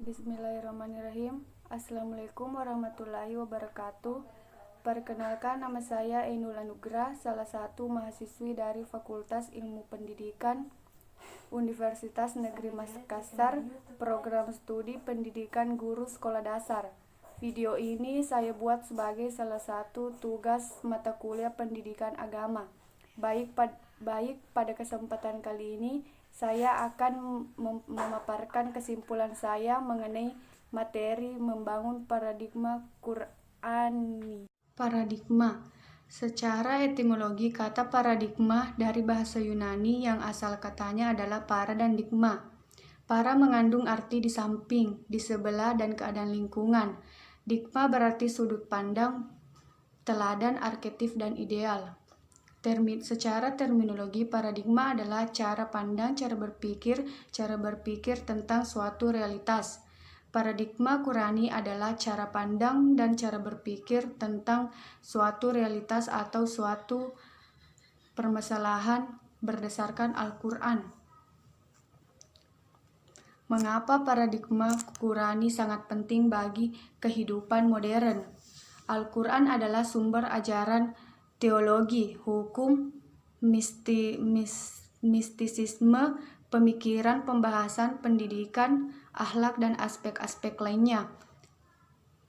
Bismillahirrahmanirrahim. Assalamualaikum warahmatullahi wabarakatuh. Perkenalkan, nama saya Ainul Anugrah, salah satu mahasiswi dari Fakultas Ilmu Pendidikan Universitas Negeri Makassar, program studi pendidikan guru sekolah dasar. Video ini saya buat sebagai salah satu tugas mata kuliah pendidikan agama. Baik pada kesempatan kali ini saya akan memaparkan kesimpulan saya mengenai materi membangun paradigma Qur'ani. Paradigma. Secara etimologi, kata paradigma dari bahasa Yunani yang asal katanya adalah para dan digma. Para mengandung arti di samping, di sebelah, dan keadaan lingkungan. Digma berarti sudut pandang, teladan, arketip, dan ideal. Secara terminologi, paradigma adalah cara pandang, cara berpikir tentang suatu realitas. Paradigma Qur'ani adalah cara pandang dan cara berpikir tentang suatu realitas atau suatu permasalahan berdasarkan Al-Quran. Mengapa paradigma Qur'ani sangat penting bagi kehidupan modern? Al-Quran adalah sumber ajaran teologi, hukum, mistisisme, pemikiran, pembahasan, pendidikan, akhlak, dan aspek-aspek lainnya.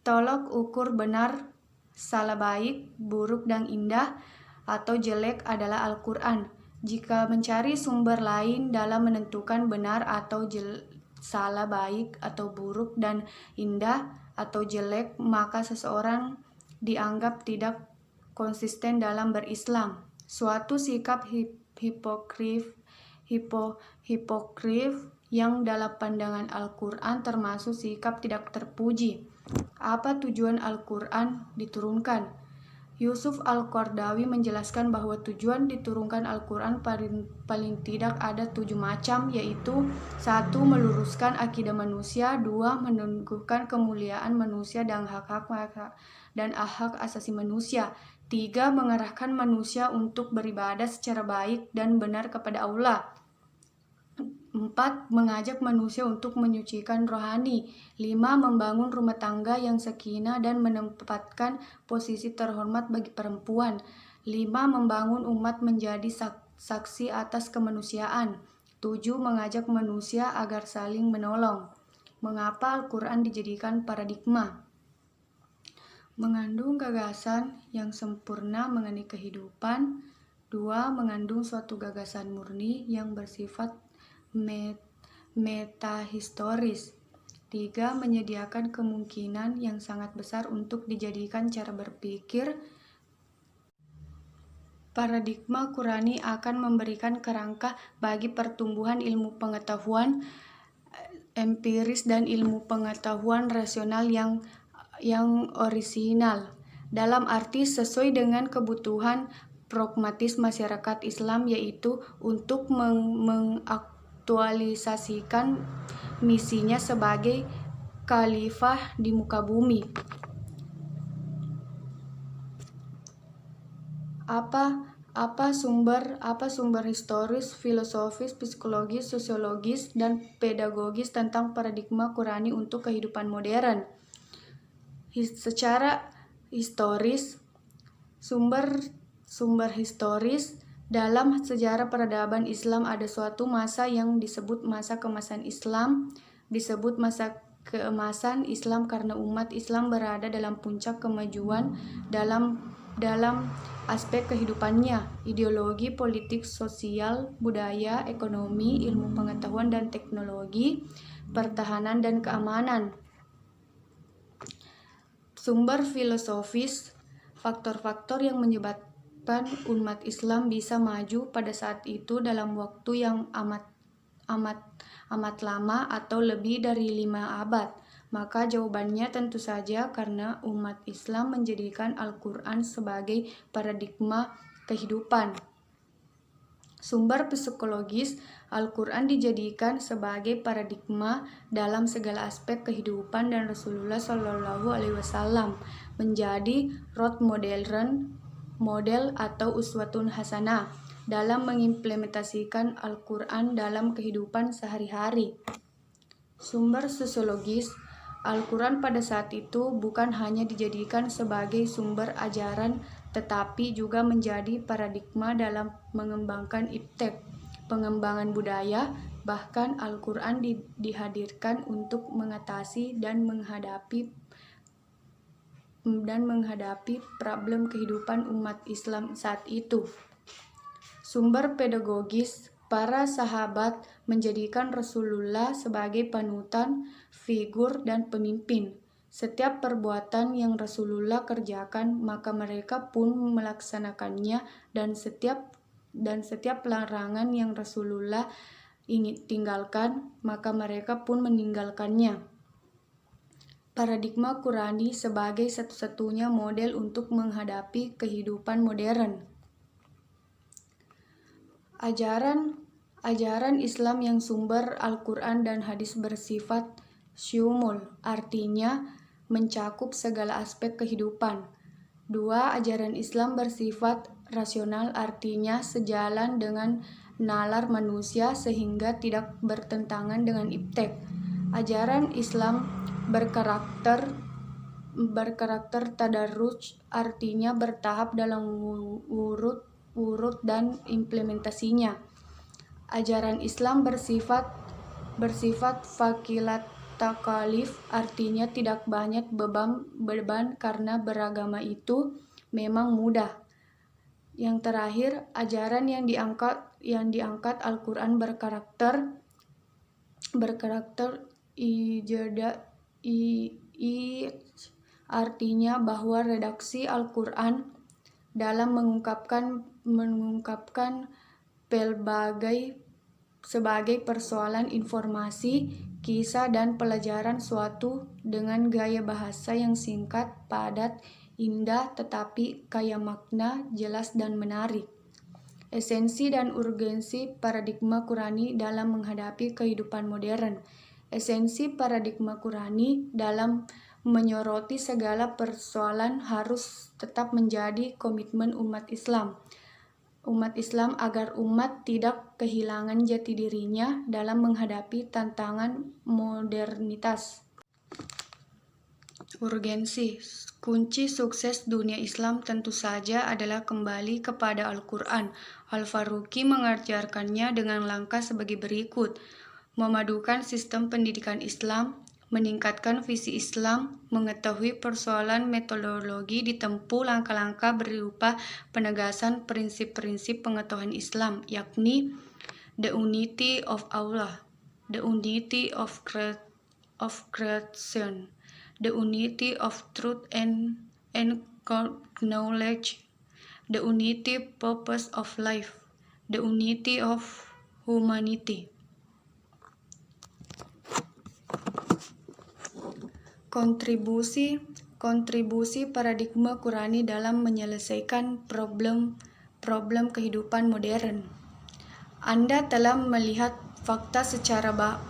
Tolok ukur benar, salah, baik, buruk, dan indah atau jelek adalah Al-Quran. Jika mencari sumber lain dalam menentukan benar atau salah, baik, atau buruk, dan indah atau jelek, maka seseorang dianggap tidak konsisten dalam berislam. Suatu sikap hipokrif yang dalam pandangan Al-Quran termasuk sikap tidak terpuji. Apa tujuan Al-Quran diturunkan? Yusuf Al-Qaradawi menjelaskan bahwa tujuan diturunkan Al-Quran paling tidak ada 7 macam, yaitu 1. Meluruskan akidah manusia, 2. Meneguhkan kemuliaan manusia dan hak asasi manusia, 3. Mengarahkan manusia untuk beribadah secara baik dan benar kepada Allah, 4. Mengajak manusia untuk menyucikan rohani, 5. Membangun rumah tangga yang sakinah dan menempatkan posisi terhormat bagi perempuan, 5. Membangun umat menjadi saksi atas kemanusiaan, 7. Mengajak manusia agar saling menolong. Mengapa Al-Quran dijadikan paradigma? Mengandung gagasan yang sempurna mengenai kehidupan, 2. Mengandung suatu gagasan murni yang bersifat metahistoris, 3. Menyediakan kemungkinan yang sangat besar untuk dijadikan cara berpikir. Paradigma Qur'ani akan memberikan kerangka bagi pertumbuhan ilmu pengetahuan empiris dan ilmu pengetahuan rasional yang orisinal, dalam arti sesuai dengan kebutuhan pragmatis masyarakat Islam, yaitu untuk mengaktualisasikan misinya sebagai khalifah di muka bumi. Apa sumber historis, filosofis, psikologis, sosiologis, dan pedagogis tentang paradigma Qur'ani untuk kehidupan modern? Secara historis, sumber historis dalam sejarah peradaban Islam ada suatu masa yang disebut masa keemasan Islam. Disebut masa keemasan Islam karena umat Islam berada dalam puncak kemajuan dalam aspek kehidupannya, ideologi, politik, sosial, budaya, ekonomi, ilmu pengetahuan dan teknologi, pertahanan dan keamanan. Sumber filosofis, faktor-faktor yang menyebabkan umat Islam bisa maju pada saat itu dalam waktu yang amat lama atau lebih dari 5 abad. Maka jawabannya tentu saja karena umat Islam menjadikan Al-Quran sebagai paradigma kehidupan. Sumber psikologis, Al-Quran dijadikan sebagai paradigma dalam segala aspek kehidupan dan Rasulullah SAW menjadi role model atau uswatun hasanah dalam mengimplementasikan Al-Quran dalam kehidupan sehari-hari. Sumber sosiologis, Al-Quran pada saat itu bukan hanya dijadikan sebagai sumber ajaran, tetapi juga menjadi paradigma dalam mengembangkan iptek, pengembangan budaya. Bahkan Al-Quran dihadirkan untuk mengatasi dan menghadapi problem kehidupan umat Islam saat itu. Sumber pedagogis, para sahabat menjadikan Rasulullah sebagai panutan, figur, dan pemimpin. Setiap perbuatan yang Rasulullah kerjakan, maka mereka pun melaksanakannya, dan setiap larangan yang Rasulullah ingin tinggalkan, maka mereka pun meninggalkannya. Paradigma Qurani sebagai satu-satunya model untuk menghadapi kehidupan modern. Ajaran Islam yang sumber Al-Quran dan hadis bersifat syumul, artinya mencakup segala aspek kehidupan. 2. Ajaran Islam bersifat rasional, artinya sejalan dengan nalar manusia sehingga tidak bertentangan dengan iptek. Ajaran Islam berkarakter tadarruj, artinya bertahap dalam urut dan implementasinya. Ajaran Islam bersifat fakilat takalif, artinya tidak banyak beban karena beragama itu memang mudah. Yang terakhir, ajaran yang diangkat Al-Quran berkarakter artinya bahwa redaksi Al-Quran dalam mengungkapkan sebagai persoalan informasi, kisah, dan pelajaran suatu dengan gaya bahasa yang singkat, padat, indah, tetapi kaya makna, jelas, dan menarik. Esensi dan urgensi paradigma Qurani dalam menghadapi kehidupan modern. Esensi paradigma Qurani dalam menyoroti segala persoalan harus tetap menjadi komitmen umat Islam agar umat tidak kehilangan jati dirinya dalam menghadapi tantangan modernitas. Urgensi. Kunci sukses dunia Islam tentu saja adalah kembali kepada Al-Quran. Al-Faruqi mengajarkannya dengan langkah sebagai berikut: memadukan sistem pendidikan Islam, meningkatkan visi Islam, mengetahui persoalan metodologi ditempuh langkah-langkah berupa penegasan prinsip-prinsip pengetahuan Islam, yakni the unity of Allah, the unity of creation, the unity of truth and knowledge, the unity purpose of life, the unity of humanity. Kontribusi paradigma Qurani dalam menyelesaikan problem kehidupan modern. Anda telah melihat fakta sejarah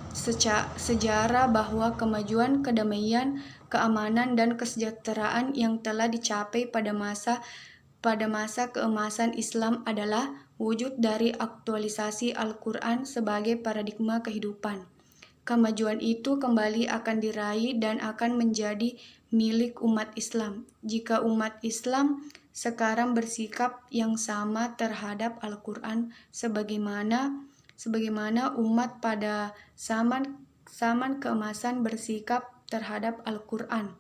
bahwa kemajuan, kedamaian, keamanan, dan kesejahteraan yang telah dicapai pada masa keemasan Islam adalah wujud dari aktualisasi Al-Quran sebagai paradigma kehidupan. Kemajuan itu kembali akan diraih dan akan menjadi milik umat Islam jika umat Islam sekarang bersikap yang sama terhadap Al-Quran sebagaimana umat pada zaman keemasan bersikap terhadap Al-Quran,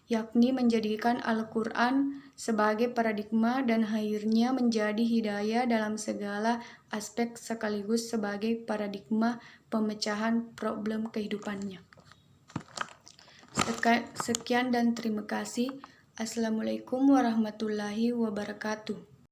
yakni menjadikan Al-Quran sebagai paradigma dan akhirnya menjadi hidayah dalam segala aspek sekaligus sebagai paradigma pemecahan problem kehidupannya. Sekian dan terima kasih. Assalamualaikum warahmatullahi wabarakatuh.